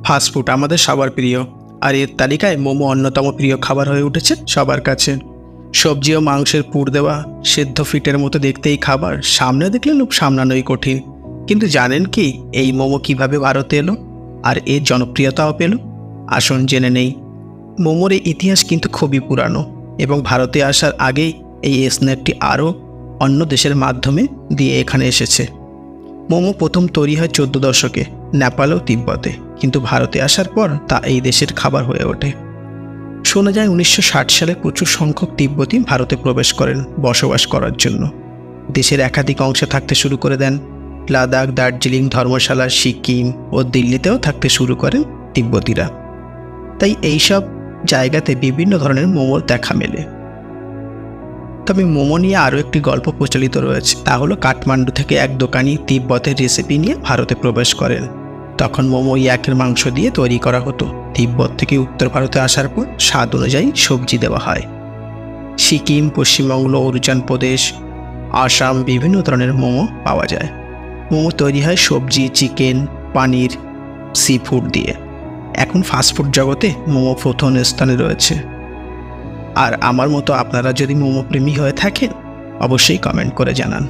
Fast food আমাদের সবার প্রিয়, আর এর তালিকায় মোমো অন্যতম প্রিয় খাবার হয়ে উঠেছে সবার কাছে। সবজি ও মাংসের পুর দেওয়া সেদ্ধ ফিটের মতো দেখতে এই খাবার সামনে দেখলে লোভ সামলানোই কঠিন। কিন্তু জানেন কি এই মোমো কিভাবে ভারতে এলো আর এর জনপ্রিয়তাও পেল? আসুন জেনে নেই। মোমোর এই ইতিহাস কিন্তু খুবই পুরানো এবং ভারতে আসার আগেই এই স্ন্যাকটি আরও অন্য দেশের মাধ্যমে দিয়ে এখানে এসেছে। মোমো প্রথম তৈরি হয় 14 দশকে নেপাল ও তিব্বতে, কিন্তু ভারতে আসার পর তা এই দেশের খাবার হয়ে ওঠে। শোনা যায় 1960 সালে প্রচুর সংখ্যক তিব্বতী ভারতে প্রবেশ করেন বসবাস করার জন্য। দেশের একাধিক অংশে থাকতে শুরু করে দেন। লাদাখ, দার্জিলিং, ধর্মশালা, সিকিম ও দিল্লিতেও থাকতে শুরু করেন তিব্বতীরা। তাই এইসব জায়গাতে বিভিন্ন ধরনের মোমোর দেখা মেলে। তবে মোমো নিয়ে আরও একটি গল্প প্রচলিত রয়েছে, তা হলো কাঠমান্ডু থেকে এক দোকানি তিব্বতের রেসিপি নিয়ে ভারতে প্রবেশ করেন। তখন মোমো ইয়াকের মাংস দিয়ে তৈরি করা হতো। তিব্বত থেকে উত্তর ভারতে আসার পর স্বাদ অনুযায়ী সবজি দেওয়া হয়। সিকিম, পশ্চিমবঙ্গ, অরুণাচল প্রদেশ, আসাম বিভিন্ন ধরনের মোমো পাওয়া যায়। মোমো তৈরি হয় সবজি, চিকেন, পানির, সি ফুড দিয়ে। এখন ফাস্টফুড জগতে মোমো প্রথম স্থানে রয়েছে। আর আমার মতো আপনারা যদি মোমো প্রেমী হয়ে থাকেন অবশ্যই কমেন্ট করে জানান।